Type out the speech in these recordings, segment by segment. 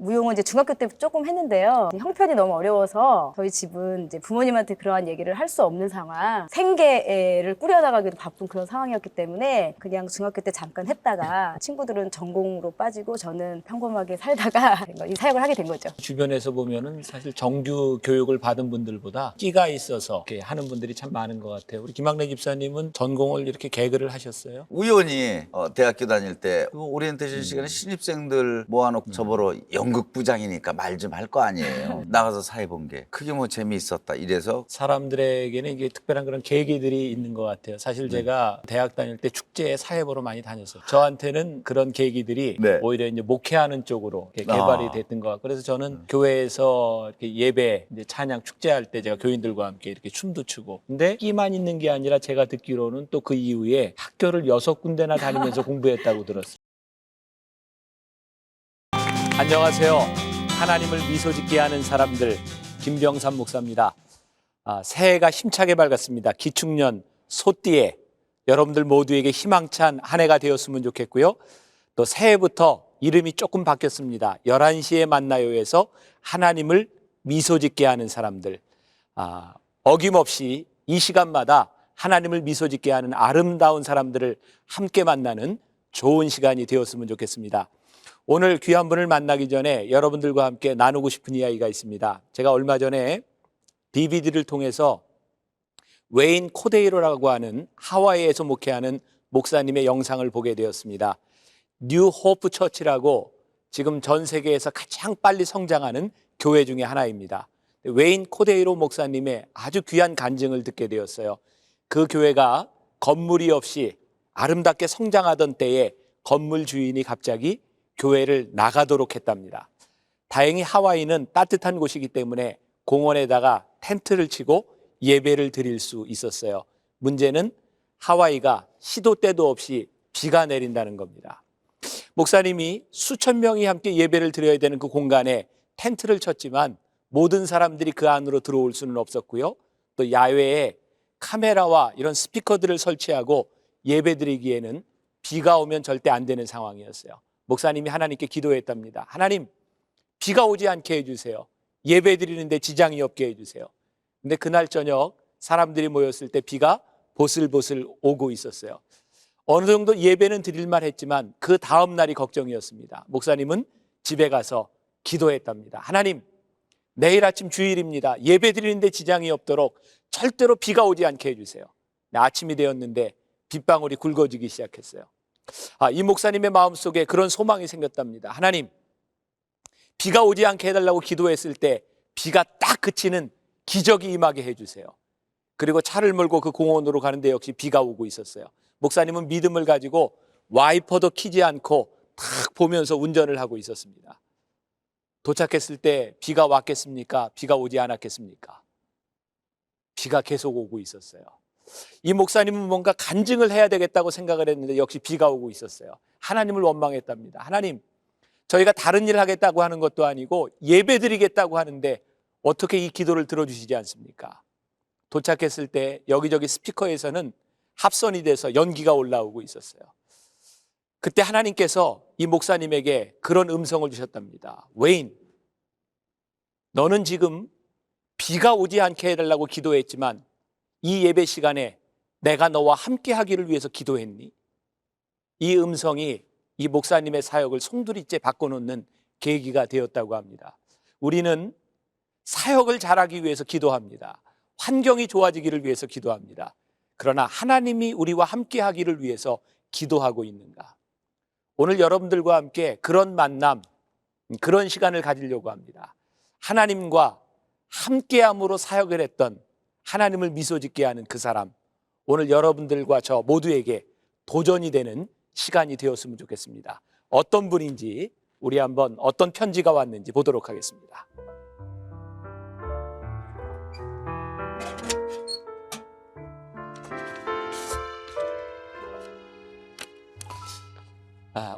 무용은 이제 중학교 때 조금 했는데요. 형편이 너무 어려워서 저희 집은 이제 부모님한테 그러한 얘기를 할 수 없는 상황, 생계를 꾸려나가기도 바쁜 그런 상황이었기 때문에 그냥 중학교 때 잠깐 했다가 친구들은 전공으로 빠지고 저는 평범하게 살다가 이 사역을 하게 된 거죠. 주변에서 보면은 사실 정규 교육을 받은 분들보다 끼가 있어서 이렇게 하는 분들이 참 많은 것 같아요. 우리 김학래 집사님은 전공을 이렇게 개그를 하셨어요? 우연히 대학교 다닐 때 오리엔테이션 시간에 신입생들 모아놓고 저보러 연극부장이니까 말 좀 할 거 아니에요. 나가서 사회 본 게 그게 뭐 재미있었다 이래서. 사람들에게는 이게 특별한 그런 계기들이 있는 것 같아요. 사실 제가 대학 다닐 때 축제에 사회 보러 많이 다녔어요. 저한테는 그런 계기들이 네. 오히려 이제 목회하는 쪽으로 이렇게 개발이 됐던 것 같고, 그래서 저는 교회에서 이렇게 예배, 이제 찬양 축제할 때 제가 교인들과 함께 이렇게 춤도 추고. 근데 끼만 있는 게 아니라 제가 듣기로는 또 그 이후에 학교를 6군데나 다니면서 공부했다고 들었어요. 안녕하세요. 하나님을 미소 짓게 하는 사람들, 김병삼 목사입니다. 새해가 힘차게 밝았습니다. 기축년 소띠에 여러분들 모두에게 희망찬 한 해가 되었으면 좋겠고요. 또 새해부터 이름이 조금 바뀌었습니다. 11시에 만나요에서 하나님을 미소 짓게 하는 사람들, 어김없이 이 시간마다 하나님을 미소 짓게 하는 아름다운 사람들을 함께 만나는 좋은 시간이 되었으면 좋겠습니다. 오늘 귀한 분을 만나기 전에 여러분들과 함께 나누고 싶은 이야기가 있습니다. 제가 얼마 전에 DVD를 통해서 웨인 코데이로라고 하는 하와이에서 목회하는 목사님의 영상을 보게 되었습니다. 뉴 호프 처치라고 지금 전 세계에서 가장 빨리 성장하는 교회 중에 하나입니다. 웨인 코데이로 목사님의 아주 귀한 간증을 듣게 되었어요. 그 교회가 건물이 없이 아름답게 성장하던 때에 건물 주인이 갑자기 교회를 나가도록 했답니다. 다행히 하와이는 따뜻한 곳이기 때문에 공원에다가 텐트를 치고 예배를 드릴 수 있었어요. 문제는 하와이가 시도 때도 없이 비가 내린다는 겁니다. 목사님이 수천 명이 함께 예배를 드려야 되는 그 공간에 텐트를 쳤지만 모든 사람들이 그 안으로 들어올 수는 없었고요. 또 야외에 카메라와 이런 스피커들을 설치하고 예배 드리기에는 비가 오면 절대 안 되는 상황이었어요. 목사님이 하나님께 기도했답니다. 하나님, 비가 오지 않게 해주세요. 예배 드리는데 지장이 없게 해주세요. 근데 그날 저녁 사람들이 모였을 때 비가 보슬보슬 오고 있었어요. 어느 정도 예배는 드릴만 했지만 그 다음 날이 걱정이었습니다. 목사님은 집에 가서 기도했답니다. 하나님, 내일 아침 주일입니다. 예배 드리는데 지장이 없도록 절대로 비가 오지 않게 해주세요. 아침이 되었는데 빗방울이 굵어지기 시작했어요. 이 목사님의 마음속에 그런 소망이 생겼답니다. 하나님, 비가 오지 않게 해달라고 기도했을 때 비가 딱 그치는 기적이 임하게 해주세요. 그리고 차를 몰고 그 공원으로 가는데 역시 비가 오고 있었어요. 목사님은 믿음을 가지고 와이퍼도 켜지 않고 탁 보면서 운전을 하고 있었습니다. 도착했을 때 비가 왔겠습니까? 비가 오지 않았겠습니까? 비가 계속 오고 있었어요. 이 목사님은 뭔가 간증을 해야 되겠다고 생각을 했는데 역시 비가 오고 있었어요. 하나님을 원망했답니다. 하나님, 저희가 다른 일을 하겠다고 하는 것도 아니고 예배 드리겠다고 하는데 어떻게 이 기도를 들어주시지 않습니까? 도착했을 때 여기저기 스피커에서는 합선이 돼서 연기가 올라오고 있었어요. 그때 하나님께서 이 목사님에게 그런 음성을 주셨답니다. 웨인, 너는 지금 비가 오지 않게 해달라고 기도했지만 이 예배 시간에 내가 너와 함께 하기를 위해서 기도했니? 이 음성이 이 목사님의 사역을 송두리째 바꿔놓는 계기가 되었다고 합니다. 우리는 사역을 잘하기 위해서 기도합니다. 환경이 좋아지기를 위해서 기도합니다. 그러나 하나님이 우리와 함께 하기를 위해서 기도하고 있는가? 오늘 여러분들과 함께 그런 만남, 그런 시간을 가지려고 합니다. 하나님과 함께함으로 사역을 했던, 하나님을 미소 짓게 하는 그 사람, 오늘 여러분들과 저 모두에게 도전이 되는 시간이 되었으면 좋겠습니다. 어떤 분인지 우리 한번 어떤 편지가 왔는지 보도록 하겠습니다.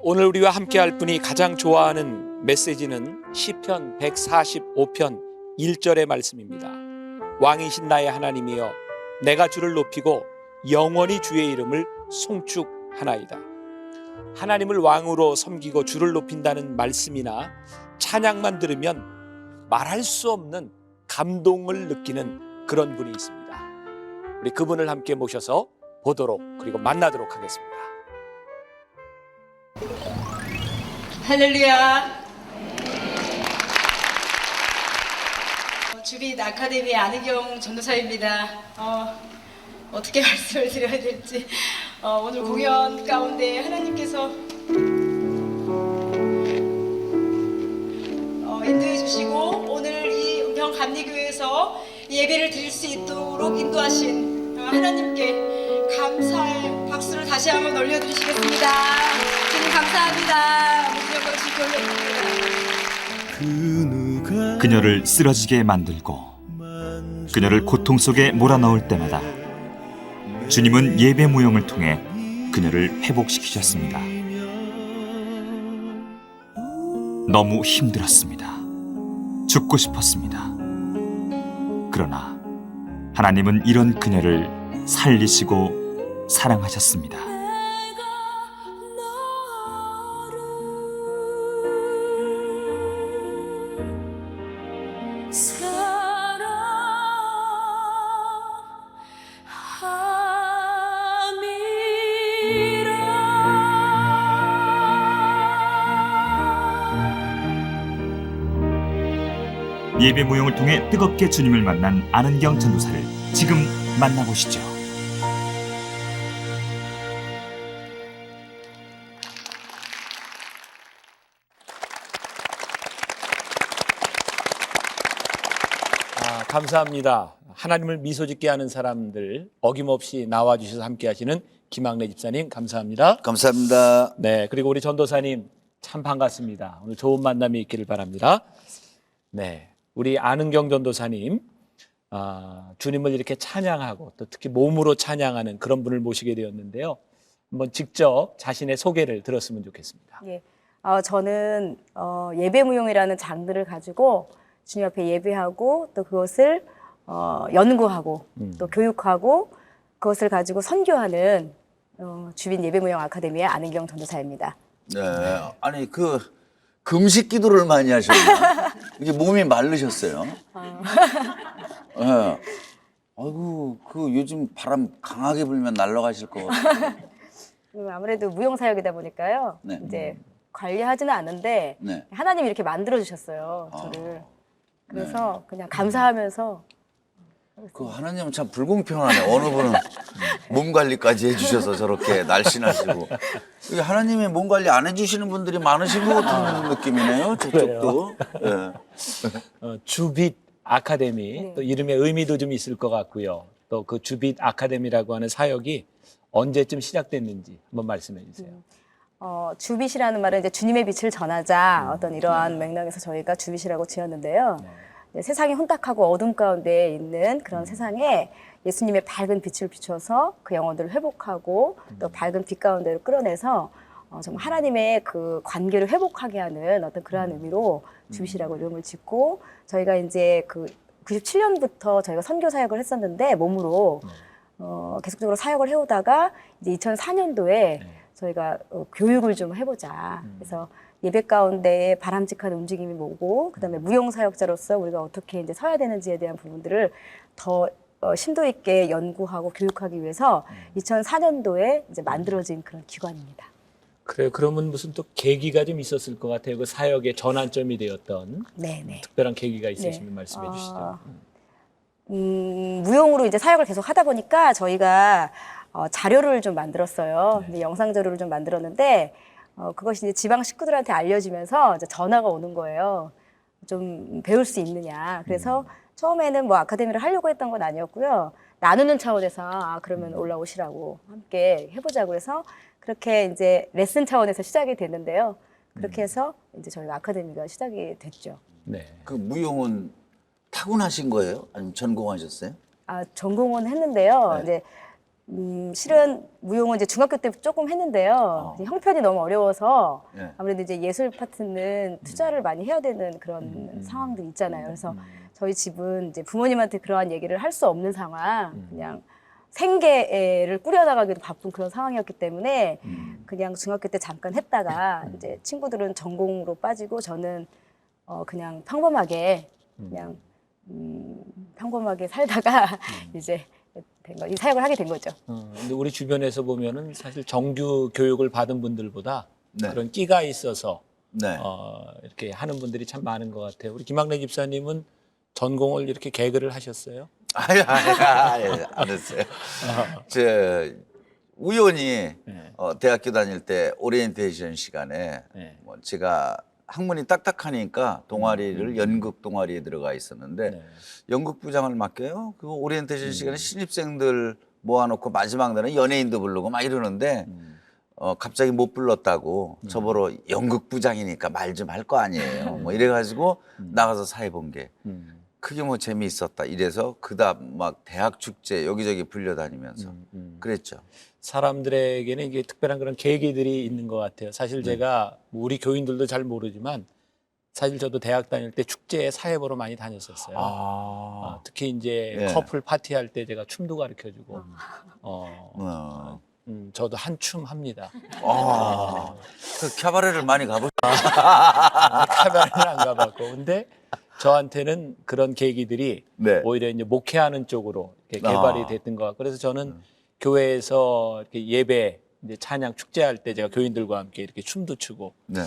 오늘 우리와 함께할 분이 가장 좋아하는 메시지는 시편 145편 1절의 말씀입니다. 왕이신 나의 하나님이여, 내가 주를 높이고 영원히 주의 이름을 송축하나이다. 하나님을 왕으로 섬기고 주를 높인다는 말씀이나 찬양만 들으면 말할 수 없는 감동을 느끼는 그런 분이 있습니다. 우리 그분을 함께 모셔서 보도록 그리고 만나도록 하겠습니다. 할렐루야. 주빛 아카데미 안은경 전도사입니다. 어떻게 말씀을 드려야 될지 오늘 공연 가운데 하나님께서 인도해 주시고 오늘 이 은평감리교회에서 예배를 드릴 수 있도록 인도하신 하나님께 감사의 박수를 다시 한번 올려드리시겠습니다. 주님 감사합니다. 모든 영광을 주께 올려드립니다. 그녀를 쓰러지게 만들고 그녀를 고통 속에 몰아넣을 때마다 주님은 예배 무용을 통해 그녀를 회복시키셨습니다. 너무 힘들었습니다. 죽고 싶었습니다. 그러나 하나님은 이런 그녀를 살리시고 사랑하셨습니다. 예배 모형을 통해 뜨겁게 주님을 만난 안은경 전도사를 지금 만나보시죠. 감사합니다. 하나님을 미소짓게 하는 사람들 어김없이 나와주셔서 함께 하시는 김학래 집사님 감사합니다. 감사합니다. 네, 그리고 우리 전도사님 참 반갑습니다. 오늘 좋은 만남이 있기를 바랍니다. 네, 우리 안은경 전도사님 주님을 이렇게 찬양하고 또 특히 몸으로 찬양하는 그런 분을 모시게 되었는데요. 한번 직접 자신의 소개를 들었으면 좋겠습니다. 예, 저는 예배무용이라는 장르를 가지고 주님 앞에 예배하고 또 그것을 연구하고 또 교육하고 그것을 가지고 선교하는 주빈 예배무용 아카데미의 안은경 전도사입니다. 네, 아니 그 금식 기도를 많이 하셨나? 이게 몸이 마르셨어요. 네. 아이고 그 요즘 바람 강하게 불면 날아가실 것 같아요. 아무래도 무용 사역이다 보니까요. 네. 이제 관리하지는 않은데 네. 하나님이 이렇게 만들어 주셨어요. 저를. 그래서 그냥 감사하면서 그 하나님은 참 불공평하네. 어느 분은 몸 관리까지 해주셔서 저렇게 날씬하시고 이게 하나님이 몸 관리 안 해주시는 분들이 많으신 것 같은 느낌이네요. 저쪽도. 네. 주빛 아카데미 네. 또 이름의 의미도 좀 있을 것 같고요. 또 그 주빛 아카데미라고 하는 사역이 언제쯤 시작됐는지 한번 말씀해 주세요. 주빛이라는 말은 이제 주님의 빛을 전하자 어떤 이러한 맥락에서 저희가 주빛이라고 지었는데요. 네, 세상이 혼탁하고 어둠 가운데 있는 그런 세상에 예수님의 밝은 빛을 비춰서 그 영혼들을 회복하고 또 밝은 빛 가운데로 끌어내서 정말 하나님의 그 관계를 회복하게 하는 어떤 그러한 의미로 주빛이라고 이름을 짓고 저희가 이제 그 97년부터 저희가 선교 사역을 했었는데 몸으로 계속적으로 사역을 해오다가 이제 2004년도에 저희가 교육을 좀 해보자. 그래서 예배 가운데 바람직한 움직임이 뭐고, 그다음에 무용 사역자로서 우리가 어떻게 이제 서야 되는지에 대한 부분들을 더 심도 있게 연구하고 교육하기 위해서 2004년도에 이제 만들어진 그런 기관입니다. 그래요. 그러면 무슨 또 계기가 좀 있었을 것 같아요. 그 사역의 전환점이 되었던 네네. 특별한 계기가 있으시면 네. 말씀해 주시죠. 무용으로 이제 사역을 계속 하다 보니까 저희가 자료를 좀 만들었어요. 근데 영상 자료를 좀 만들었는데 그것이 이제 지방 식구들한테 알려지면서 이제 전화가 오는 거예요. 좀 배울 수 있느냐. 그래서 처음에는 뭐 아카데미를 하려고 했던 건 아니었고요. 나누는 차원에서 그러면 올라오시라고 함께 해보자고 해서 그렇게 이제 레슨 차원에서 시작이 됐는데요. 그렇게 해서 이제 저희가 아카데미가 시작이 됐죠. 네. 그 무용은 타고나신 거예요? 아니면 전공하셨어요? 전공은 했는데요. 네. 이제 실은 무용은 이제 중학교 때 조금 했는데요. 형편이 너무 어려워서 네. 아무래도 이제 예술 파트는 투자를 많이 해야 되는 그런 상황들이 있잖아요. 그래서 저희 집은 이제 부모님한테 그러한 얘기를 할 수 없는 상황, 그냥 생계를 꾸려나가기도 바쁜 그런 상황이었기 때문에 그냥 중학교 때 잠깐 했다가 이제 친구들은 전공으로 빠지고 저는 그냥 평범하게 그냥 평범하게 살다가 이제 이 사역을 하게 된 거죠. 근데 우리 주변에서 보면은 사실 정규 교육을 받은 분들보다 네. 그런 끼가 있어서 네. 이렇게 하는 분들이 참 많은 것 같아요. 우리 김학래 집사님은 전공을 이렇게 개그를 하셨어요? 아니, 안 했어요. 저 우연히 네. 대학교 다닐 때 오리엔테이션 시간에 네. 뭐 제가 학문이 딱딱하니까 동아리를 연극 동아리에 들어가 있었는데 네. 연극 부장을 맡겨요. 그 오리엔테이션 시간에 신입생들 모아놓고 마지막 날은 연예인도 부르고 막 이러는데 갑자기 못 불렀다고 저보러 연극 부장이니까 말 좀 할 거 아니에요. 뭐 이래가지고 나가서 사회 본 게 그게 뭐 재미있었다. 이래서 그다음 막 대학 축제 여기저기 불려다니면서 그랬죠. 사람들에게는 이게 특별한 그런 계기들이 있는 것 같아요. 사실 제가 뭐 우리 교인들도 잘 모르지만 사실 저도 대학 다닐 때 축제에 사회 보러 많이 다녔었어요. 특히 이제 예. 커플 파티할 때 제가 춤도 가르쳐주고 저도 한춤 합니다. 그 캐바레를 많이 가보죠. 카메라는 안 가봤고 근데 저한테는 그런 계기들이 네. 오히려 이제 목회하는 쪽으로 이렇게 개발이 됐던 것 같고 그래서 저는 교회에서 이렇게 예배 이제 찬양 축제할 때 제가 교인들과 함께 이렇게 춤도 추고 네.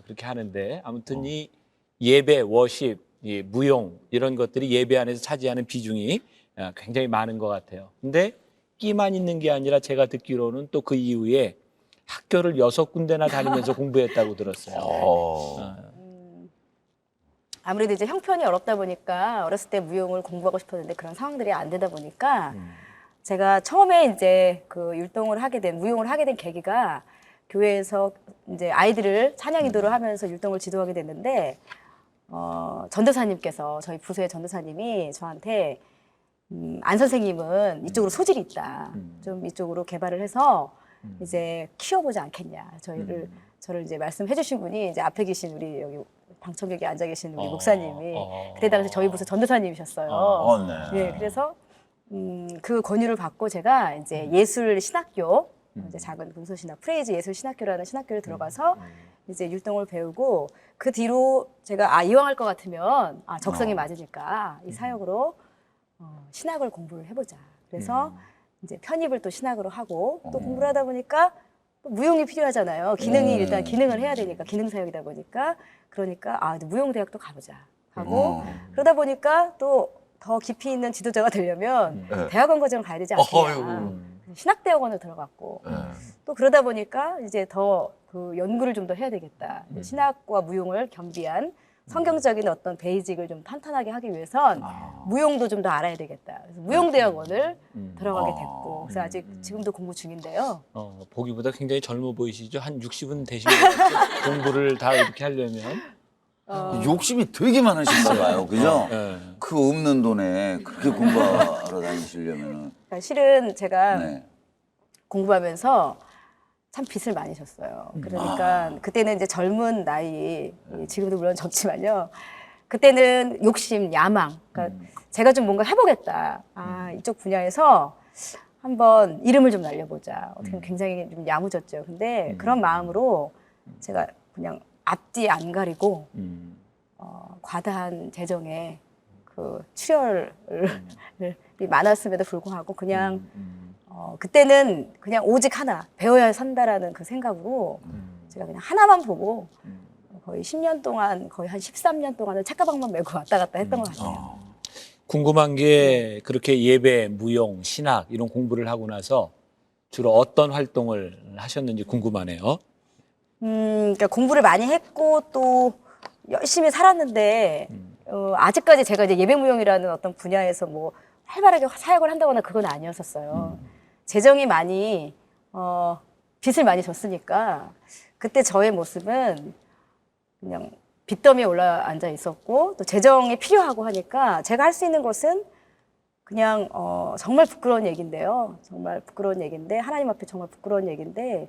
그렇게 하는데 아무튼 이 예배, 워십, 이 무용 이런 것들이 예배 안에서 차지하는 비중이 굉장히 많은 것 같아요. 근데 끼만 있는 게 아니라 제가 듣기로는 또 그 이후에 학교를 6군데나 다니면서 공부했다고 들었어요. 아무래도 이제 형편이 어렵다 보니까 어렸을 때 무용을 공부하고 싶었는데 그런 상황들이 안 되다 보니까 제가 처음에 이제 그 무용을 하게 된 계기가 교회에서 이제 아이들을 찬양 인도를 하면서 율동을 지도하게 됐는데 전도사님께서 저희 부서의 전도사님이 저한테 안 선생님은 이쪽으로 소질이 있다. 좀 이쪽으로 개발을 해서 이제 키워보지 않겠냐. 저를 이제 말씀해 주신 분이 이제 앞에 계신 우리 여기 방청객에 앉아 계신 우리 목사님이 그때 당시 저희 부서 전도사님이셨어요. 네. 네, 그래서 그 권유를 받고 제가 이제 예술 신학교 이제 작은 금소신학 프레이즈 예술 신학교라는 신학교를 들어가서 이제 율동을 배우고 그 뒤로 제가 이왕할 것 같으면 적성이 맞으니까 이 사역으로 신학을 공부를 해보자. 그래서 이제 편입을 또 신학으로 하고 또 공부를 하다 보니까 또 무용이 필요하잖아요. 기능이 일단 기능을 해야 되니까 기능 사역이다 보니까 그러니까 무용대학도 가보자 하고 그러다 보니까 또 더 깊이 있는 지도자가 되려면 대학원 과정을 가야 되지 않겠냐. 신학대학원을 들어갔고 또 그러다 보니까 이제 더 그 연구를 좀 더 해야 되겠다. 신학과 무용을 겸비한 성경적인 어떤 베이직을 좀 탄탄하게 하기 위해선 무용도 좀 더 알아야 되겠다. 그래서 무용대학원을 들어가게 됐고 그래서 아직 지금도 공부 중인데요. 보기보다 굉장히 젊어 보이시죠? 한 60은 되신 것 같아요. 공부를 다 이렇게 하려면. 욕심이 되게 많으신가 봐요. 그죠? 네. 그 없는 돈에 그렇게 공부하러 다니시려면은. 그러니까 실은 제가 네. 공부하면서 참 빚을 많이 졌어요. 그러니까 그때는 이제 젊은 나이, 지금도 물론 젊지만요. 그때는 욕심, 야망. 그러니까 제가 좀 뭔가 해보겠다. 이쪽 분야에서 한번 이름을 좀 날려보자. 어떻게 보면 굉장히 좀 야무졌죠. 근데 그런 마음으로 제가 그냥 앞뒤 안 가리고 과다한 재정에 그 출혈이 많았음에도 불구하고 그냥 그때는 그냥 오직 하나 배워야 산다라는 그 생각으로 제가 그냥 하나만 보고 거의 10년 동안 거의 한 13년 동안은 책가방만 메고 왔다 갔다 했던 것 같아요. 궁금한 게 그렇게 예배, 무용, 신학 이런 공부를 하고 나서 주로 어떤 활동을 하셨는지 궁금하네요. 그러니까 공부를 많이 했고 또 열심히 살았는데 아직까지 제가 이제 예배무용이라는 어떤 분야에서 뭐 활발하게 사역을 한다거나 그건 아니었었어요. 재정이 많이 빚을 많이 졌으니까 그때 저의 모습은 그냥 빚더미에 올라앉아 있었고 또 재정이 필요하고 하니까 제가 할 수 있는 것은 그냥 정말 부끄러운 얘기인데요. 정말 부끄러운 얘기인데 하나님 앞에 정말 부끄러운 얘기인데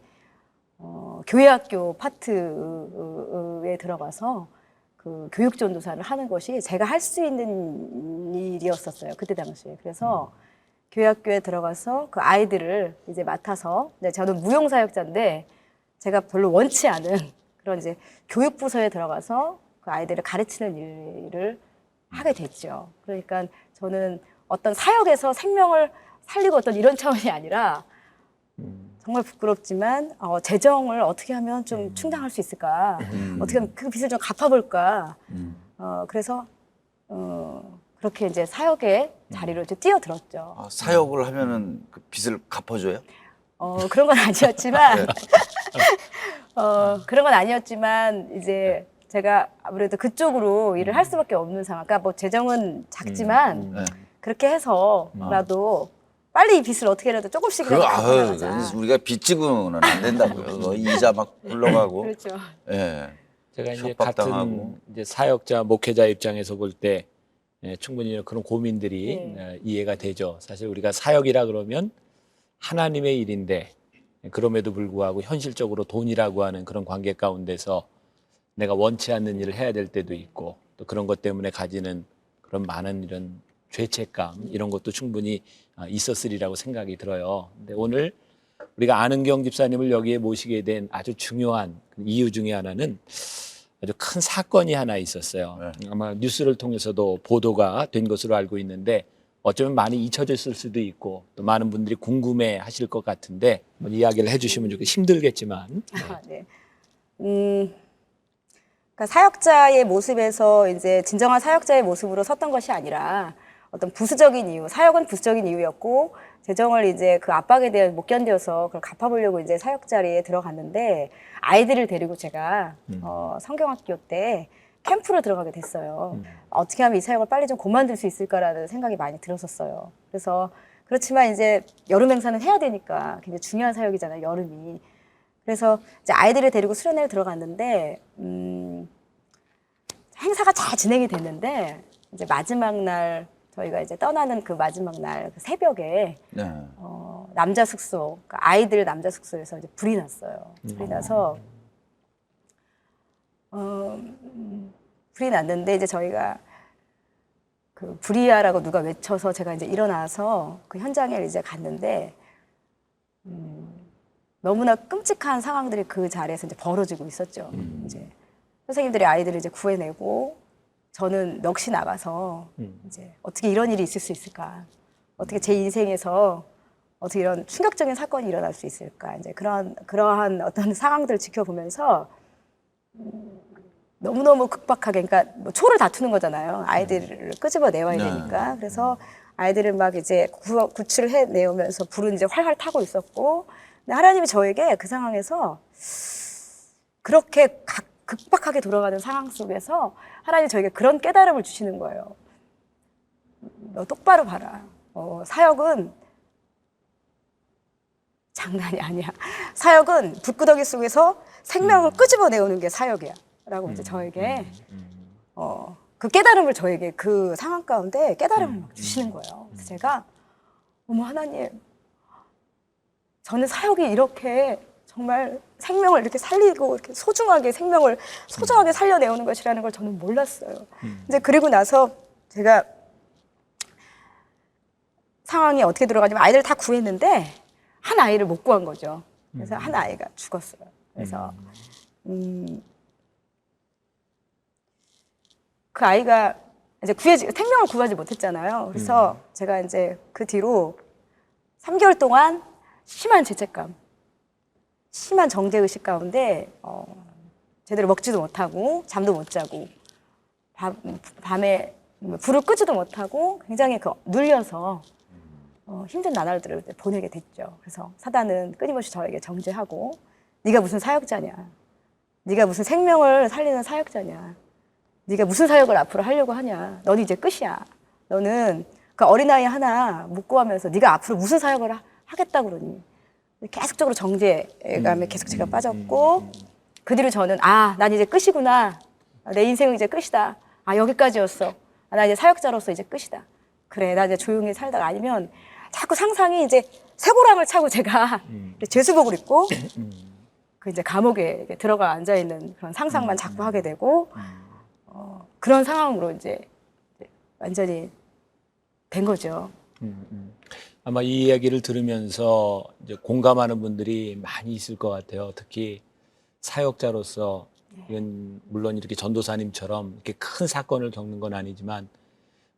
교회학교 파트에 들어가서 그 교육전도사를 하는 것이 제가 할 수 있는 일이었었어요. 그때 당시에. 그래서 교회학교에 들어가서 그 아이들을 이제 맡아서, 네, 저는 무용사역자인데 제가 별로 원치 않은 그런 이제 교육부서에 들어가서 그 아이들을 가르치는 일을 하게 됐죠. 그러니까 저는 어떤 사역에서 생명을 살리고 어떤 이런 차원이 아니라 정말 부끄럽지만 재정을 어떻게 하면 좀 충당할 수 있을까? 어떻게 하면 그 빚을 좀 갚아볼까? 그래서 그렇게 이제 사역의 자리로 이제 뛰어들었죠. 아, 사역을 하면은 그 빚을 갚아줘요? 그런 건 아니었지만, 그런 건 아니었지만, 이제 제가 아무래도 그쪽으로 일을 할 수밖에 없는 상황. 그러니까 뭐 재정은 작지만, 네. 그렇게 해서라도 빨리 이 빚을 어떻게라도 조금씩이라도 갚아나가자. 우리가 빚지고는 안 된다고요. 이자 막 굴러가고. 그렇죠. 예. 제가 이제 협박당하고. 같은 이제 사역자, 목회자 입장에서 볼 때 충분히 그런 고민들이 네. 이해가 되죠. 사실 우리가 사역이라 그러면 하나님의 일인데 그럼에도 불구하고 현실적으로 돈이라고 하는 그런 관계 가운데서 내가 원치 않는 일을 해야 될 때도 있고 또 그런 것 때문에 가지는 그런 많은 이런 죄책감 이런 것도 충분히 있었으리라고 생각이 들어요. 근데 오늘 우리가 안은경 집사님을 여기에 모시게 된 아주 중요한 이유 중에 하나는 아주 큰 사건이 하나 있었어요. 아마 뉴스를 통해서도 보도가 된 것으로 알고 있는데 어쩌면 많이 잊혀졌을 수도 있고 또 많은 분들이 궁금해 하실 것 같은데 한번 이야기를 해주시면 좋겠 힘들겠지만. 네. 그러니까 사역자의 모습에서 이제 진정한 사역자의 모습으로 섰던 것이 아니라 어떤 부수적인 이유, 사역은 부수적인 이유였고 재정을 이제 그 압박에 대해 못 견뎌서 그걸 갚아보려고 이제 사역 자리에 들어갔는데 아이들을 데리고 제가 성경학교 때 캠프로 들어가게 됐어요. 어떻게 하면 이 사역을 빨리 좀 그만둘 수 있을까라는 생각이 많이 들었었어요. 그래서 그렇지만 이제 여름 행사는 해야 되니까 굉장히 중요한 사역이잖아요, 여름이. 그래서 이제 아이들을 데리고 수련회를 들어갔는데 행사가 잘 진행이 됐는데 이제 마지막 날 저희가 이제 떠나는 그 마지막 날 그 새벽에 네. 남자 숙소, 그러니까 아이들 남자 숙소에서 이제 불이 났어요. 불이 나서 불이 났는데 이제 저희가 그 불이야라고 누가 외쳐서 제가 이제 일어나서 그 현장에 이제 갔는데 너무나 끔찍한 상황들이 그 자리에서 이제 벌어지고 있었죠. 이제 선생님들이 아이들을 이제 구해내고 저는 넋이 나가서 이제 어떻게 이런 일이 있을 수 있을까? 어떻게 제 인생에서 어떻게 이런 충격적인 사건이 일어날 수 있을까? 이제 그러한 어떤 상황들을 지켜보면서 너무너무 급박하게, 그러니까 뭐 초를 다투는 거잖아요. 아이들을 끄집어 내와야 되니까. 그래서 아이들을 막 이제 구출을 해내오면서 불은 이제 활활 타고 있었고, 근데 하나님이 저에게 그 상황에서 그렇게 급박하게 돌아가는 상황 속에서 하나님이 저에게 그런 깨달음을 주시는 거예요. 너 똑바로 봐라. 사역은 장난이 아니야. 사역은 불구덩이 속에서 생명을 끄집어내오는 게 사역이야. 라고 이제 저에게 그 깨달음을 저에게 그 상황 가운데 깨달음을 막 주시는 거예요. 그래서 제가 어머 하나님, 저는 사역이 이렇게 정말 생명을 이렇게 살리고 이렇게 소중하게 생명을 소중하게 살려내오는 것이라는 걸 저는 몰랐어요. 이제 그리고 나서 제가 상황이 어떻게 들어가냐면 아이들을 다 구했는데 한 아이를 못 구한 거죠. 그래서 한 아이가 죽었어요. 그래서 그 아이가 이제 생명을 구하지 못했잖아요. 그래서 제가 이제 그 뒤로 3개월 동안 심한 죄책감, 심한 정죄의식 가운데 제대로 먹지도 못하고 잠도 못 자고 밤에 불을 끄지도 못하고 굉장히 눌려서 힘든 나날들을 보내게 됐죠. 그래서 사단은 끊임없이 저에게 정죄하고 네가 무슨 사역자냐, 네가 무슨 생명을 살리는 사역자냐, 네가 무슨 사역을 앞으로 하려고 하냐, 너는 이제 끝이야. 너는 그 어린아이 하나 못 구하면서 네가 앞으로 무슨 사역을 하겠다고 그러니. 계속적으로 정죄감에 계속 제가 빠졌고 그 뒤로 저는 난 이제 끝이구나. 내 인생은 이제 끝이다. 여기까지였어. 나 이제 사역자로서 이제 끝이다. 그래, 나 이제 조용히 살다가 아니면 자꾸 상상이 이제 쇠고랑을 차고 제가 죄수복을 입고 그 이제 감옥에 들어가 앉아 있는 그런 상상만 자꾸 하게 되고 그런 상황으로 이제 완전히 된 거죠. 아마 이 이야기를 들으면서 이제 공감하는 분들이 많이 있을 것 같아요. 특히 사역자로서 이건 물론 이렇게 전도사님처럼 이렇게 큰 사건을 겪는 건 아니지만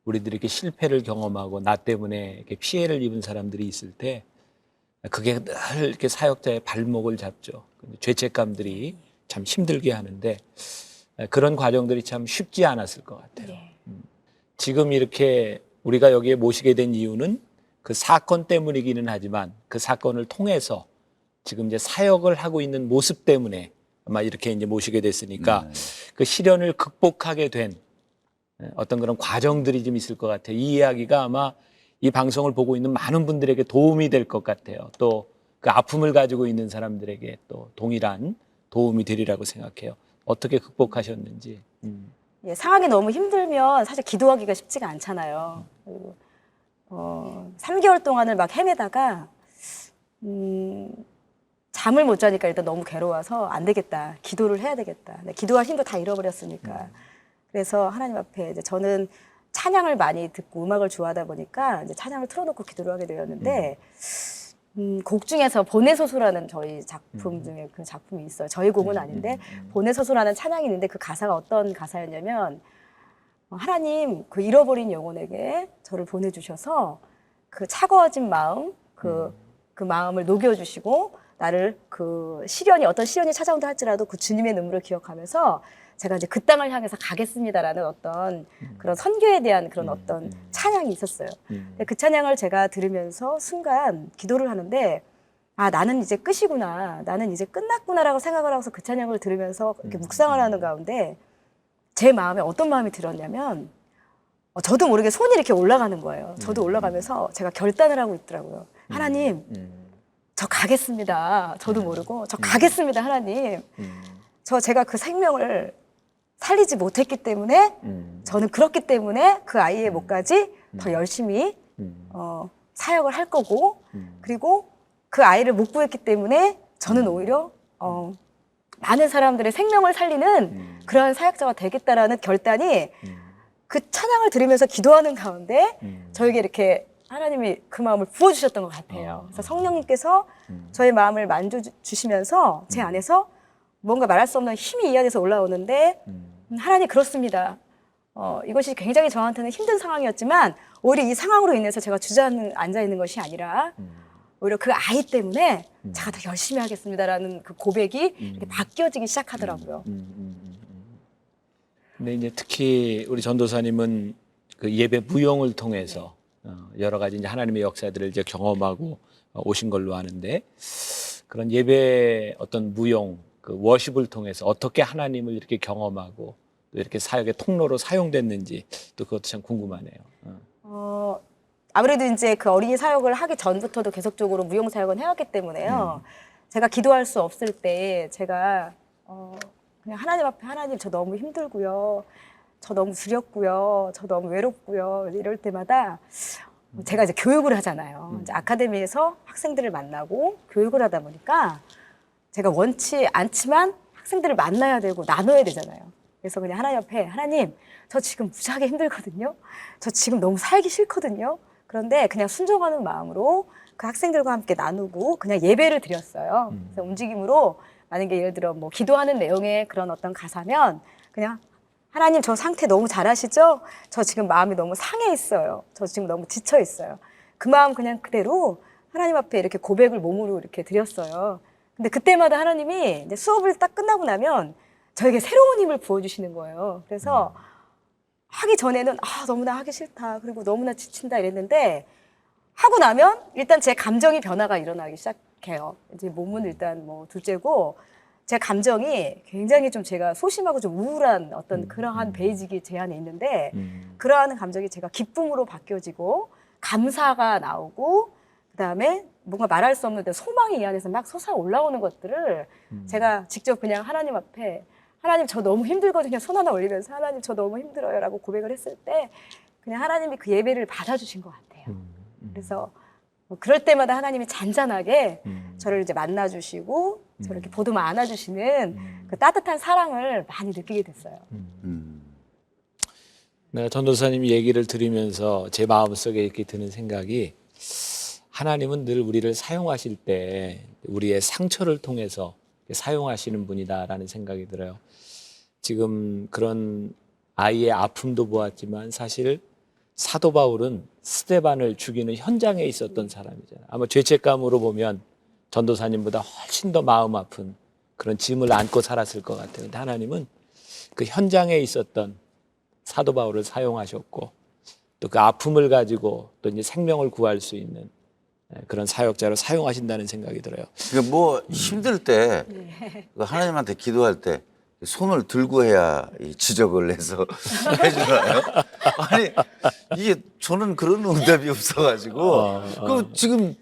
우리들이 이렇게 실패를 경험하고 나 때문에 이렇게 피해를 입은 사람들이 있을 때 그게 늘 이렇게 사역자의 발목을 잡죠. 죄책감들이 참 힘들게 하는데 그런 과정들이 참 쉽지 않았을 것 같아요. 네. 지금 이렇게 우리가 여기에 모시게 된 이유는 그 사건 때문이기는 하지만 그 사건을 통해서 지금 이제 사역을 하고 있는 모습 때문에 아마 이렇게 이제 모시게 됐으니까 그 시련을 극복하게 된 어떤 그런 과정들이 좀 있을 것 같아요. 이 이야기가 아마 이 방송을 보고 있는 많은 분들에게 도움이 될 것 같아요. 또 그 아픔을 가지고 있는 사람들에게 또 동일한 도움이 되리라고 생각해요. 어떻게 극복하셨는지. 예, 상황이 너무 힘들면 사실 기도하기가 쉽지가 않잖아요. 그리고 3개월 동안을 막 헤매다가 잠을 못 자니까 일단 너무 괴로워서 안 되겠다. 기도를 해야 되겠다. 기도할 힘도 다 잃어버렸으니까. 그래서 하나님 앞에 이제 저는 찬양을 많이 듣고 음악을 좋아하다 보니까 이제 찬양을 틀어놓고 기도를 하게 되었는데 곡 중에서 보내소서라는 저희 작품 중에 그 작품이 있어요. 저희 곡은 아닌데 보내소서라는 찬양이 있는데 그 가사가 어떤 가사였냐면 하나님 그 잃어버린 영혼에게 저를 보내주셔서 그 차가워진 마음 그 마음을 녹여주시고 나를 그 시련이 어떤 시련이 찾아온다 할지라도 그 주님의 눈물을 기억하면서 제가 이제 그 땅을 향해서 가겠습니다라는 어떤 그런 선교에 대한 그런 어떤 찬양이 있었어요. 근데 그 찬양을 제가 들으면서 순간 기도를 하는데 아 나는 이제 끝이구나, 나는 이제 끝났구나라고 생각을 하고서 그 찬양을 들으면서 이렇게 묵상을 하는 가운데 제 마음에 어떤 마음이 들었냐면 저도 모르게 손이 이렇게 올라가는 거예요. 저도 올라가면서 제가 결단을 하고 있더라고요. 하나님, 저 가겠습니다. 저도 모르고 저 가겠습니다, 하나님. 제가 그 생명을 살리지 못했기 때문에 저는 그렇기 때문에 그 아이의 목까지 더 열심히 사역을 할 거고 그리고 그 아이를 못 구했기 때문에 저는 오히려 많은 사람들의 생명을 살리는 그러한 사역자가 되겠다라는 결단이 그 찬양을 들으면서 기도하는 가운데 저에게 이렇게 하나님이 그 마음을 부어주셨던 것 같아요. 그래서 성령님께서 저의 마음을 만져주시면서 제 안에서 뭔가 말할 수 없는 힘이 이 안에서 올라오는데 하나님 그렇습니다. 이것이 굉장히 저한테는 힘든 상황이었지만 오히려 이 상황으로 인해서 제가 주저앉아 있는 것이 아니라 오히려 그 아이 때문에 제가 더 열심히 하겠습니다라는 그 고백이 이렇게 바뀌어지기 시작하더라고요. 근데 이제 특히 우리 전도사님은 그 예배 무용을 통해서 여러 가지 이제 하나님의 역사들을 이제 경험하고 오신 걸로 아는데 그런 예배 어떤 무용 그 워십을 통해서 어떻게 하나님을 이렇게 경험하고 또 이렇게 사역의 통로로 사용됐는지 또 그것도 참 궁금하네요. 아무래도 이제 그 어린이 사역을 하기 전부터도 계속적으로 무용 사역은 해왔기 때문에요. 제가 기도할 수 없을 때 제가 그냥 하나님 앞에 하나님 저 너무 힘들고요. 저 너무 두렵고요. 저 너무 외롭고요. 이럴 때마다 제가 이제 교육을 하잖아요. 이제 아카데미에서 학생들을 만나고 교육을 하다 보니까 제가 원치 않지만 학생들을 만나야 되고 나눠야 되잖아요. 그래서 그냥 하나님 앞에 하나님 저 지금 무지하게 힘들거든요. 저 지금 너무 살기 싫거든요. 그런데 그냥 순종하는 마음으로 그 학생들과 함께 나누고 그냥 예배를 드렸어요. 그래서 움직임으로 만약에 예를 들어 뭐 기도하는 내용의 그런 어떤 가사면 그냥 하나님 저 상태 너무 잘 아시죠? 저 지금 마음이 너무 상해 있어요. 저 지금 너무 지쳐 있어요. 그 마음 그냥 그대로 하나님 앞에 이렇게 고백을 몸으로 이렇게 드렸어요. 근데 그때마다 하나님이 이제 수업을 딱 끝나고 나면 저에게 새로운 힘을 부어주시는 거예요. 그래서 하기 전에는 너무나 하기 싫다. 그리고 너무나 지친다 이랬는데 하고 나면 일단 제 감정이 변화가 일어나기 시작해요. 이제 몸은 일단 뭐 둘째고 제 감정이 굉장히 좀 제가 소심하고 좀 우울한 어떤 그러한 베이직이 제 안에 있는데 그러한 감정이 제가 기쁨으로 바뀌어지고 감사가 나오고 그다음에 뭔가 말할 수 없는 소망이 이 안에서 막 솟아 올라오는 것들을 제가 직접 그냥 하나님 앞에 하나님 저 너무 힘들거든요. 손 하나 올리면서 하나님 저 너무 힘들어요 라고 고백을 했을 때 그냥 하나님이 그 예배를 받아주신 것 같아요. 그래서 그럴 때마다 하나님이 잔잔하게 저를 이제 만나주시고 저를 이렇게 보듬어 안아주시는 그 따뜻한 사랑을 많이 느끼게 됐어요. 내가 전도사님 얘기를 들으면서 제 마음속에 이렇게 드는 생각이 하나님은 늘 우리를 사용하실 때 우리의 상처를 통해서 사용하시는 분이다라는 생각이 들어요. 지금 그런 아이의 아픔도 보았지만 사실 사도 바울은 스데반을 죽이는 현장에 있었던 사람이잖아요. 아마 죄책감으로 보면 전도사님보다 훨씬 더 마음 아픈 그런 짐을 안고 살았을 것 같아요. 근데 하나님은 그 현장에 있었던 사도 바울을 사용하셨고 또 그 아픔을 가지고 또 이제 생명을 구할 수 있는 그런 사역자로 사용하신다는 생각이 들어요. 그러니까 뭐 힘들 때 하나님한테 기도할 때 손을 들고 해야 이 지적을 해서 해주나요? 아니 이게 저는 그런 응답이 없어가지고 그 지금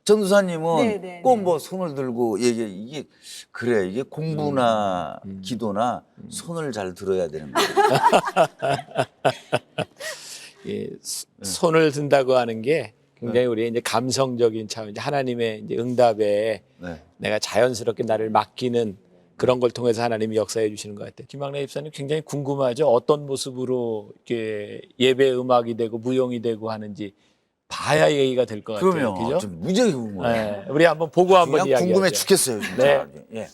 전도사님은 네. 꼭 뭐 손을 들고 이게 그래 이게 공부나 기도나 손을 잘 들어야 되는 거예요. 예, 손을 든다고 하는 게 굉장히 우리의 이제 감성적인 차원, 이제 하나님의 이제 응답에 네. 내가 자연스럽게 나를 맡기는 그런 걸 통해서 하나님이 역사해 주시는 것 같아요. 김학래 집사님 굉장히 궁금하죠. 어떤 모습으로 이렇게 예배 음악이 되고 무용이 되고 하는지 봐야 얘기가 될 것 같아요. 그러면 그죠? 좀 무지하게 궁금해요. 네, 우리 한번 보고 한번 그냥 이야기하죠. 궁금해 죽겠어요 진짜. 예.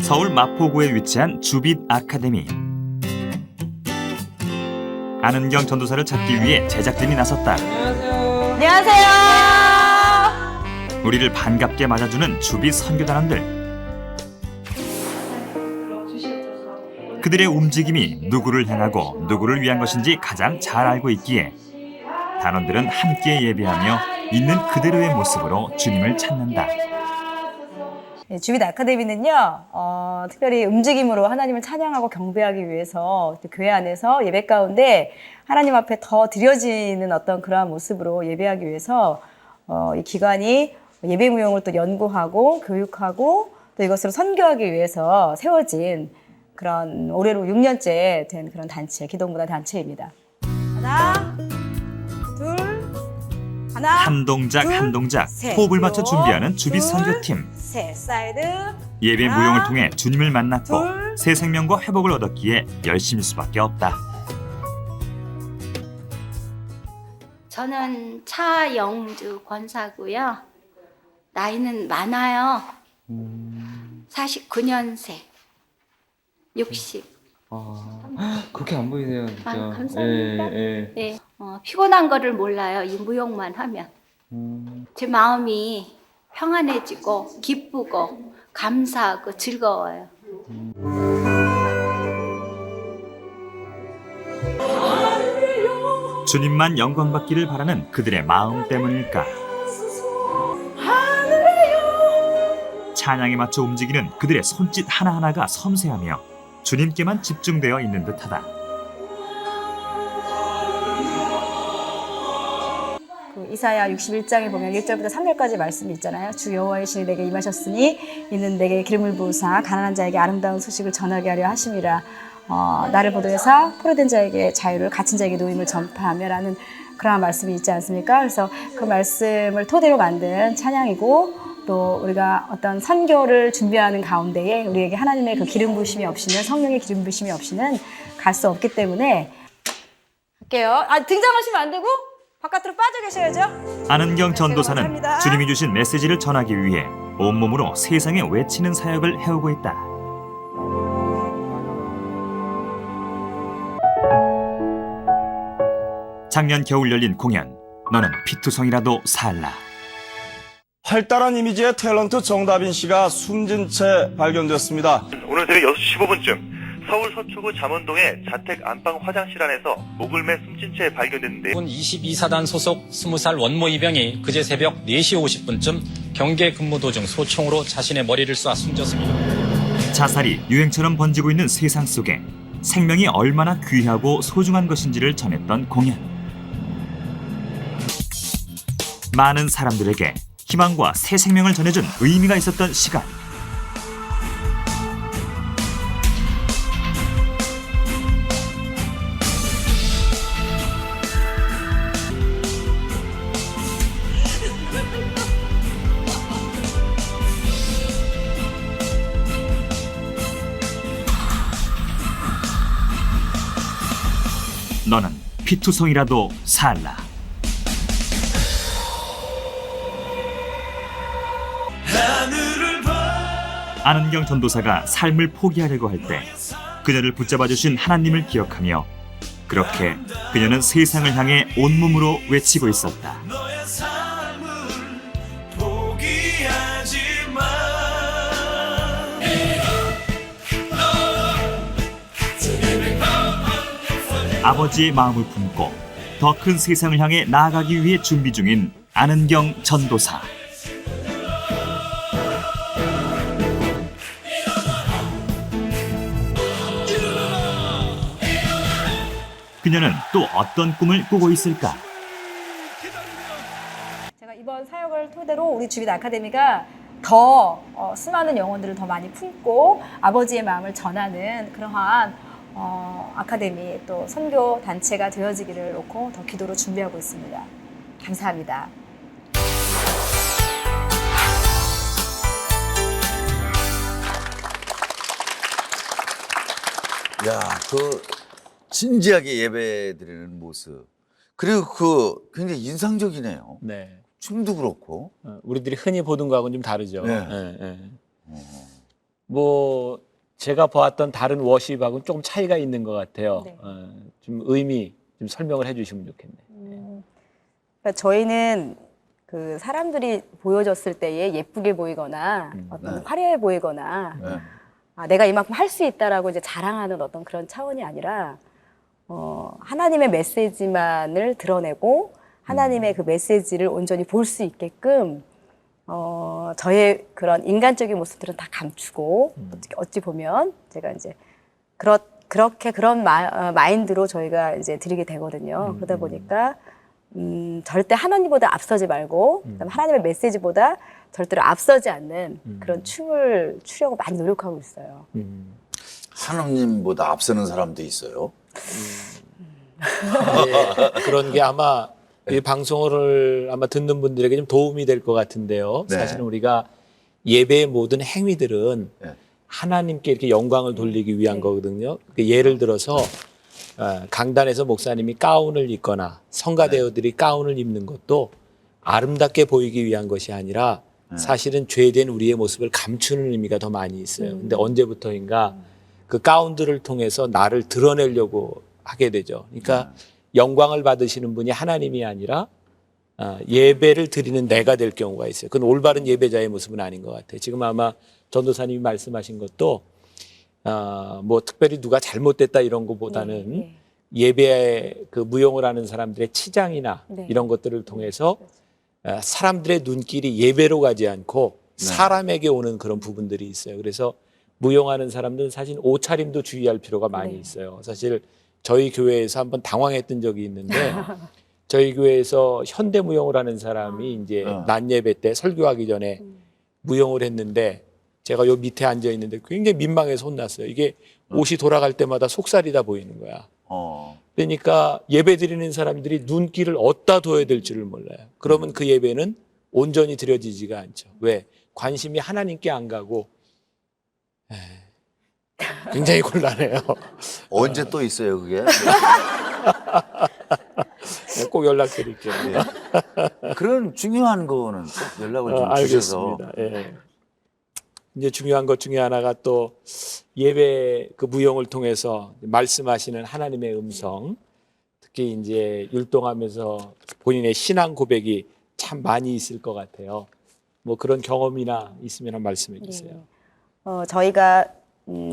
서울 마포구에 위치한 주빛 아카데미. 안은경 전도사를 찾기 위해 제작진이 나섰다. 안녕하세요. 우리를 반갑게 맞아주는 주빛 선교단원들. 그들의 움직임이 누구를 향하고 누구를 위한 것인지 가장 잘 알고 있기에 단원들은 함께 예배하며 있는 그대로의 모습으로 주님을 찾는다. 네, 주빛 아카데미는요, 특별히 움직임으로 하나님을 찬양하고 경배하기 위해서 교회 안에서 예배 가운데 하나님 앞에 더 드려지는 어떤 그러한 모습으로 예배하기 위해서 이 기관이 예배 무용을 또 연구하고 교육하고 또 이것으로 선교하기 위해서 세워진 그런 올해로 6년째 된 그런 단체, 기독문화 단체입니다. 하나, 둘, 하나, 한 동작 둘, 한 동작 셋, 호흡을 맞춰 요, 준비하는 주빛 둘, 선교팀. 셋, 사이드. 예배 하나, 무용을 통해 주님을 만났고 둘. 새 생명과 회복을 얻었기에 열심일 수밖에 없다. 저는 차영주 권사고요. 나이는 많아요. 49년생. 60. 그렇게 안 보이네요, 진짜. 감사합니다. 예. 네, 피곤한 거를 몰라요. 이 무용만 하면. 제 마음이 평안해지고 기쁘고 감사하고 즐거워요. 주님만 영광받기를 바라는 그들의 마음 때문일까? 찬양에 맞춰 움직이는 그들의 손짓 하나하나가 섬세하며 주님께만 집중되어 있는 듯하다. 그 이사야 61장에 보면 1절부터 3절까지 말씀이 있잖아요. 주 여호와의 신이 내게 임하셨으니 이는 내게 기름을 부으사 가난한 자에게 아름다운 소식을 전하게 하려 하심이라. 나를 보도해사 포로된 자에게 자유를 갇힌 자에게 노임을 전파하며라는 그러한 말씀이 있지 않습니까? 그래서 그 말씀을 토대로 만든 찬양이고 또 우리가 어떤 선교를 준비하는 가운데에 우리에게 하나님의 그 기름 부으심이 없이는 성령의 기름 부으심이 없이는 갈 수 없기 때문에 할게요. 등장하시면 안 되고 바깥으로 빠져 계셔야죠. 안은경 전도사는 감사합니다. 주님이 주신 메시지를 전하기 위해 온몸으로 세상에 외치는 사역을 해오고 있다. 작년 겨울 열린 공연 너는 피투성이라도 살라. 활달한 이미지의 탤런트 정다빈 씨가 숨진 채 발견됐습니다. 오늘 새벽 6시 15분쯤 서울 서초구 잠원동의 자택 안방 화장실 안에서 목을 매 숨진 채 발견됐는데 22사단 소속 20살 원모 이병이 그제 새벽 4시 50분쯤 경계 근무 도중 소총으로 자신의 머리를 쏴 숨졌습니다. 자살이 유행처럼 번지고 있는 세상 속에 생명이 얼마나 귀하고 소중한 것인지를 전했던 공연. 많은 사람들에게 희망과 새 생명을 전해준 의미가 있었던 시간. 너는 피투성이라도 살라. 안은경 전도사가 삶을 포기하려고 할 때 그녀를 붙잡아 주신 하나님을 기억하며 그렇게 그녀는 세상을 향해 온몸으로 외치고 있었다. 아버지의 마음을 품고 더 큰 세상을 향해 나아가기 위해 준비 중인 안은경 전도사. 그녀는 또 어떤 꿈을 꾸고 있을까? 제가 이번 사역을 토대로 우리 주빛 아카데미가 더 수많은 영혼들을 더 많이 품고 아버지의 마음을 전하는 그러한 아카데미 또 선교 단체가 되어지기를 놓고 더 기도로 준비하고 있습니다. 감사합니다. 야, 진지하게 예배드리는 모습. 그리고 굉장히 인상적이네요. 네. 춤도 그렇고. 우리들이 흔히 보던 거하고는 좀 다르죠. 네. 예, 예. 뭐 제가 보았던 다른 워십하고는 조금 차이가 있는 것 같아요. 네. 좀 의미 좀 설명을 해주시면 좋겠네요. 그러니까 저희는 그 사람들이 보여줬을 때에 예쁘게 보이거나 어떤 네. 화려해 보이거나 네. 내가 이만큼 할 수 있다라고 이제 자랑하는 어떤 그런 차원이 아니라 하나님의 메시지만을 드러내고 하나님의 그 메시지를 온전히 볼 수 있게끔 저의 그런 인간적인 모습들은 다 감추고 어찌 보면 제가 이제 그렇게 그런 마인드로 저희가 이제 드리게 되거든요. 그러다 보니까 절대 하나님보다 앞서지 말고 그다음에 하나님의 메시지보다 절대로 앞서지 않는 그런 춤을 추려고 많이 노력하고 있어요. 하나님보다 앞서는 사람도 있어요. 네, 그런 게 아마 이 방송을 아마 듣는 분들에게 좀 도움이 될 것 같은데요. 네. 사실은 우리가 예배의 모든 행위들은 네. 하나님께 이렇게 영광을 돌리기 위한 네. 거거든요. 예를 들어서 강단에서 목사님이 가운을 입거나 성가대어들이 가운을 입는 것도 아름답게 보이기 위한 것이 아니라 사실은 죄된 우리의 모습을 감추는 의미가 더 많이 있어요. 근데 언제부터인가 그 가운들을 통해서 나를 드러내려고 하게 되죠. 그러니까 영광을 받으시는 분이 하나님이 아니라 예배를 드리는 내가 될 경우가 있어요. 그건 올바른 예배자의 모습은 아닌 것 같아요. 지금 아마 전도사님이 말씀하신 것도 뭐 특별히 누가 잘못됐다 이런 것보다는 네. 예배에 그 무용을 하는 사람들의 치장이나 네. 이런 것들을 통해서 사람들의 눈길이 예배로 가지 않고 사람에게 오는 그런 부분들이 있어요. 그래서 무용하는 사람들은 사실 옷차림도 주의할 필요가 많이 네. 있어요. 사실 저희 교회에서 한번 당황했던 적이 있는데 저희 교회에서 현대 무용을 하는 사람이 이제 낮 예배 때 설교하기 전에 무용을 했는데 제가 요 밑에 앉아 있는데 굉장히 민망해서 혼났어요. 이게 옷이 돌아갈 때마다 속살이다 보이는 거야. 그러니까 예배 드리는 사람들이 눈길을 어디다 둬야 될지를 몰라요. 그러면 그 예배는 온전히 드려지지가 않죠. 왜? 관심이 하나님께 안 가고 굉장히 곤란해요. 언제 또 있어요, 그게? 꼭 연락드릴게요. 그런 중요한 거는 꼭 연락을 좀 주셔서. 알겠습니다. 예. 이제 중요한 것 중에 하나가 또 예배 그 무용을 통해서 말씀하시는 하나님의 음성, 특히 이제 율동하면서 본인의 신앙 고백이 참 많이 있을 것 같아요. 뭐 그런 경험이나 있으면 한 말씀해 주세요. 저희가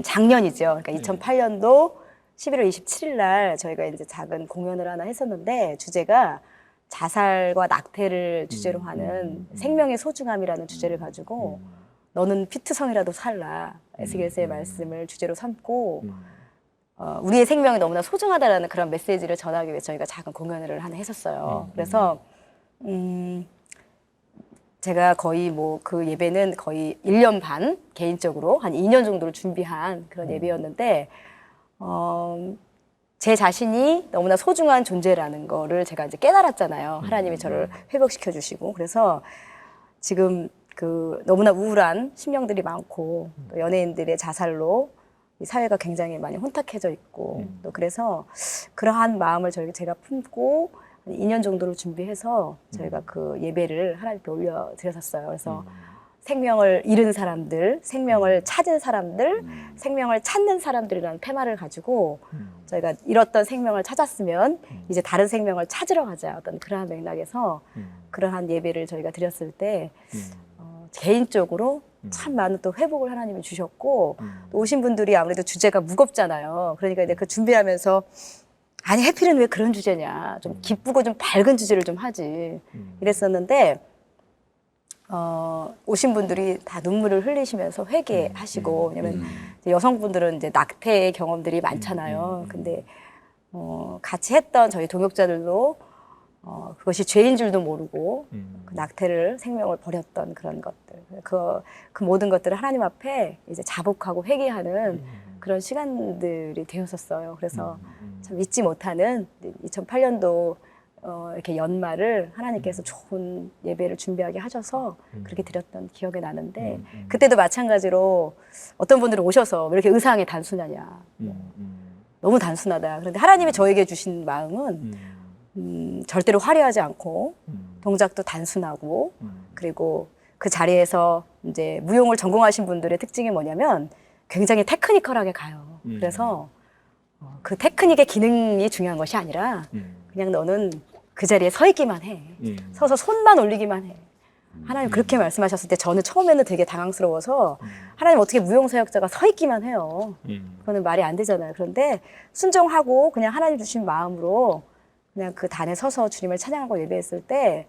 작년이죠. 그러니까 2008년도 11월 27일 날 저희가 이제 작은 공연을 하나 했었는데 주제가 자살과 낙태를 주제로 하는 생명의 소중함이라는 주제를 가지고 너는 피투성이라도 살라. 에스겔서의 말씀을 주제로 삼고 우리의 생명이 너무나 소중하다라는 그런 메시지를 전하기 위해 저희가 작은 공연을 하나 했었어요. 그래서 제가 거의 뭐 그 예배는 거의 1년 반 개인적으로 한 2년 정도를 준비한 그런 예배였는데 제 자신이 너무나 소중한 존재라는 거를 제가 이제 깨달았잖아요. 하나님이 저를 회복시켜 주시고 그래서 지금 그 너무나 우울한 심령들이 많고 또 연예인들의 자살로 이 사회가 굉장히 많이 혼탁해져 있고 또 그래서 그러한 마음을 제가 품고 2년 정도를 준비해서 저희가 그 예배를 하나님께 올려드렸었어요. 그래서 생명을 잃은 사람들, 생명을 찾은 사람들, 생명을 찾는 사람들이라는 테마를 가지고 저희가 잃었던 생명을 찾았으면 이제 다른 생명을 찾으러 가자. 어떤 그러한 맥락에서 그러한 예배를 저희가 드렸을 때 개인적으로 참 많은 또 회복을 하나님이 주셨고 또 오신 분들이 아무래도 주제가 무겁잖아요. 그러니까 이제 그 준비하면서 아니 해필은 왜 그런 주제냐. 좀 기쁘고 좀 밝은 주제를 좀 하지. 이랬었는데 오신 분들이 다 눈물을 흘리시면서 회개하시고 왜냐면 이제 여성분들은 이제 낙태의 경험들이 많잖아요. 근데 같이 했던 저희 동역자들도 그것이 죄인 줄도 모르고 그 낙태를 생명을 버렸던 그런 것들 그 모든 것들을 하나님 앞에 이제 자복하고 회개하는 그런 시간들이 되었었어요. 그래서 참 잊지 못하는 2008년도 이렇게 연말을 하나님께서 좋은 예배를 준비하게 하셔서 그렇게 드렸던 기억이 나는데 그때도 마찬가지로 어떤 분들은 오셔서 왜 이렇게 의상이 단순하냐 너무 단순하다. 그런데 하나님이 저에게 주신 마음은 절대로 화려하지 않고 동작도 단순하고 그리고 그 자리에서 이제 무용을 전공하신 분들의 특징이 뭐냐면 굉장히 테크니컬하게 가요. 그래서 그 테크닉의 기능이 중요한 것이 아니라 그냥 너는 그 자리에 서 있기만 해. 서서 손만 올리기만 해. 하나님 그렇게 말씀하셨을 때 저는 처음에는 되게 당황스러워서 하나님 어떻게 무용사역자가 서 있기만 해요. 그거는 말이 안 되잖아요. 그런데 순종하고 그냥 하나님 주신 마음으로 그냥 그 단에 서서 주님을 찬양하고 예배했을 때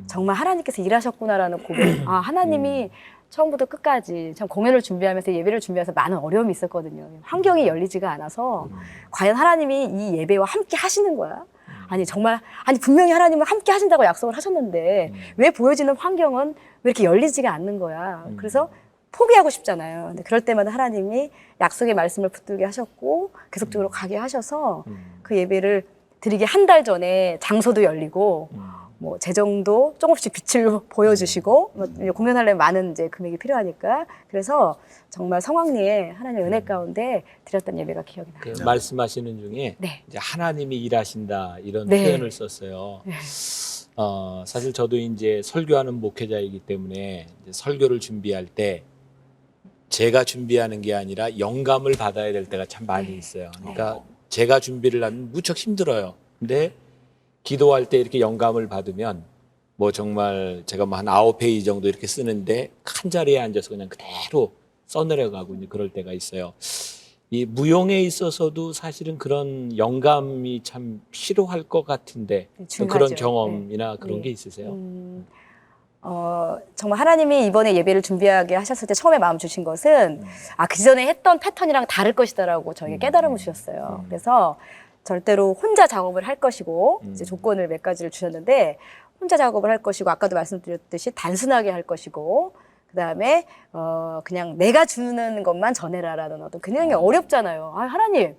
정말 하나님께서 일하셨구나라는 고백. 아, 하나님이 처음부터 끝까지 참 공연을 준비하면서 예배를 준비해서 많은 어려움이 있었거든요. 환경이 열리지가 않아서 과연 하나님이 이 예배와 함께 하시는 거야? 아니 정말 아니 분명히 하나님은 함께 하신다고 약속을 하셨는데 왜 보여지는 환경은 왜 이렇게 열리지가 않는 거야? 그래서 포기하고 싶잖아요. 근데 그럴 때마다 하나님이 약속의 말씀을 붙들게 하셨고 계속적으로 가게 하셔서 그 예배를 드리기 한 달 전에 장소도 열리고 뭐 재정도 조금씩 빛을 보여주시고 뭐 공연하려면 많은 이제 금액이 필요하니까 그래서 정말 성황리에 하나님의 은혜 가운데 드렸던 예배가 기억이 나요. 그 말씀하시는 중에 네. 이제 하나님이 일하신다 이런 네. 표현을 썼어요. 네. 사실 저도 이제 설교하는 목회자이기 때문에 이제 설교를 준비할 때 제가 준비하는 게 아니라 영감을 받아야 될 때가 참 많이 있어요. 그러니까 제가 준비를 하면 무척 힘들어요. 근데 기도할 때 이렇게 영감을 받으면 뭐 정말 제가 뭐 한 9페이지 정도 이렇게 쓰는데 한 자리에 앉아서 그냥 그대로 써내려가고 이제 그럴 때가 있어요. 이 무용에 있어서도 사실은 그런 영감이 참 필요할 것 같은데 중요하죠. 그런 경험이나 네. 그런 네. 게 있으세요? 정말 하나님이 이번에 예배를 준비하게 하셨을 때 처음에 마음 주신 것은 그 전에 했던 패턴이랑 다를 것이다라고 저에게 깨달음을 주셨어요. 그래서 절대로 혼자 작업을 할 것이고 이제 조건을 몇 가지를 주셨는데 혼자 작업을 할 것이고 아까도 말씀드렸듯이 단순하게 할 것이고 그다음에 그냥 내가 주는 것만 전해라라는 어떤 굉장히 어렵잖아요. 하나님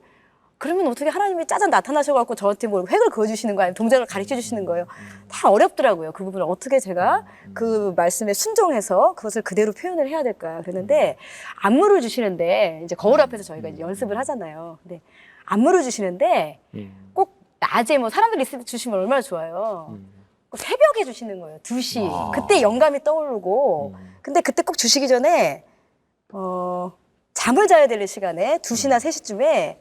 그러면 어떻게 하나님이 짜잔 나타나셔갖고 저한테 뭐 획을 그어주시는 거 아니면 동작을 가르쳐 주시는 거예요. 다 어렵더라고요. 그 부분을 어떻게 제가 그 말씀에 순종해서 그것을 그대로 표현을 해야 될까 그랬는데 안무를 주시는데 이제 거울 앞에서 저희가 이제 연습을 하잖아요. 근데 안무를 주시는데 꼭 낮에 뭐 사람들이 있을 때 주시면 얼마나 좋아요. 꼭 새벽에 주시는 거예요. 2시. 그때 영감이 떠오르고 근데 그때 꼭 주시기 전에 잠을 자야 될 시간에 2시나 3시쯤에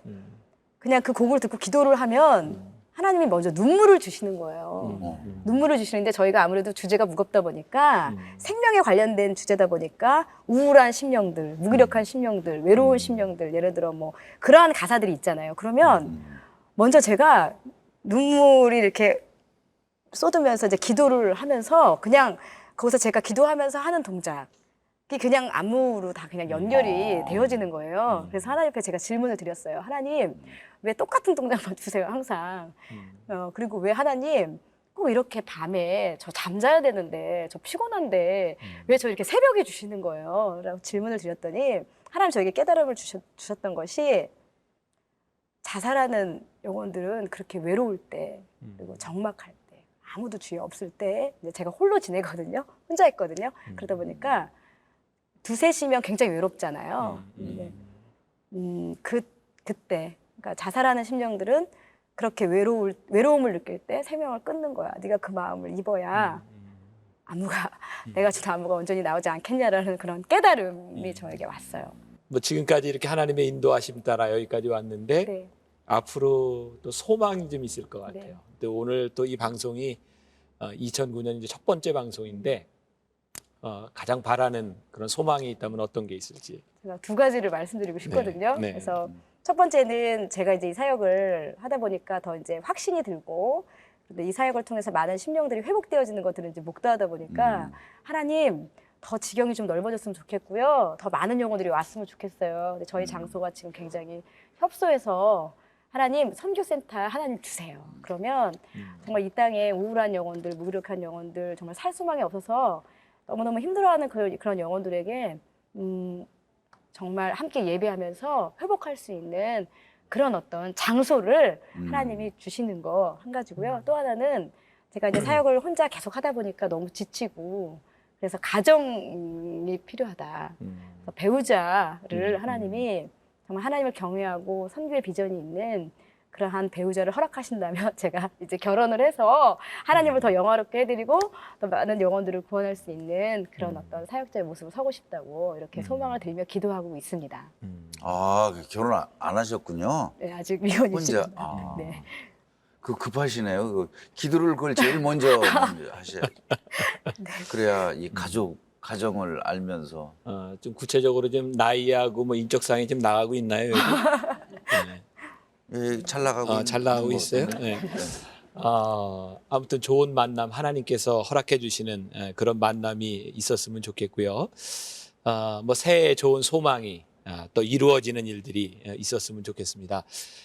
그냥 그 곡을 듣고 기도를 하면 하나님이 먼저 눈물을 주시는 거예요. 눈물을 주시는데 저희가 아무래도 주제가 무겁다 보니까 생명에 관련된 주제다 보니까 우울한 심령들, 무기력한 심령들, 외로운 심령들 예를 들어 뭐 그러한 가사들이 있잖아요. 그러면 먼저 제가 눈물이 이렇게 쏟으면서 이제 기도를 하면서 그냥 거기서 제가 기도하면서 하는 동작이 그냥 안무로 다 그냥 연결이 되어지는 거예요. 그래서 하나님 앞에 제가 질문을 드렸어요. 하나님 왜 똑같은 동작만 주세요 항상. 그리고 왜 하나님 꼭 이렇게 밤에 저 잠자야 되는데 저 피곤한데 왜 저 이렇게 새벽에 주시는 거예요? 라고 질문을 드렸더니 하나님 저에게 깨달음을 주셨던 것이 자살하는 영혼들은 그렇게 외로울 때 그리고 적막할 때 아무도 주위 없을 때 이제 제가 홀로 지내거든요. 혼자 있거든요. 그러다 보니까 2-3시면 굉장히 외롭잖아요. 그때 그러니까 자살하는 심령들은 그렇게 외로움을 느낄 때 생명을 끊는 거야. 네가 그 마음을 입어야 내가 준 나무가 온전히 나오지 않겠냐라는 그런 깨달음이 저에게 왔어요. 뭐 지금까지 이렇게 하나님의 인도하심 따라 여기까지 왔는데 네. 앞으로 또 소망이 좀 있을 것 같아요. 네. 또 오늘 또 이 방송이 2009년 이제 첫 번째 방송인데 가장 바라는 그런 소망이 있다면 어떤 게 있을지. 제가 두 가지를 말씀드리고 싶거든요. 네. 그래서 첫 번째는 제가 이제 이 사역을 하다 보니까 더 이제 확신이 들고, 근데 이 사역을 통해서 많은 심령들이 회복되어지는 것들을 이제 목도하다 보니까 하나님 더 지경이 좀 넓어졌으면 좋겠고요. 더 많은 영혼들이 왔으면 좋겠어요. 근데 저희 장소가 지금 굉장히 협소해서 하나님 선교센터 하나님 주세요. 그러면 정말 이 땅에 우울한 영혼들, 무기력한 영혼들, 정말 살 소망이 없어서 너무너무 힘들어하는 그런 영혼들에게 정말 함께 예배하면서 회복할 수 있는 그런 어떤 장소를 하나님이 주시는 거 한 가지고요. 또 하나는 제가 이제 사역을 혼자 계속 하다 보니까 너무 지치고, 그래서 가정이 필요하다. 그래서 배우자를 하나님이 정말 하나님을 경외하고 선교의 비전이 있는 그러한 배우자를 허락하신다면 제가 이제 결혼을 해서 하나님을 더 영화롭게 해드리고 더 많은 영혼들을 구원할 수 있는 그런 어떤 사역자의 모습을 서고 싶다고 이렇게 소망을 들며 기도하고 있습니다. 아, 결혼 안 하셨군요. 네, 아직 미혼이십니다. 혼자. 아. 네. 그 급하시네요. 그 기도를 그걸 제일 먼저 하셔야죠. 그래야 이 가정을 알면서. 좀 구체적으로 좀 나이하고 뭐 인적사항이 좀 나가고 있나요? 여기? 네. 예, 잘 나가고 잘 나가고 있는 있어요. 것 같아요. 네. 아무튼 좋은 만남 하나님께서 허락해 주시는 그런 만남이 있었으면 좋겠고요. 뭐 새해 좋은 소망이 또 이루어지는 일들이 있었으면 좋겠습니다.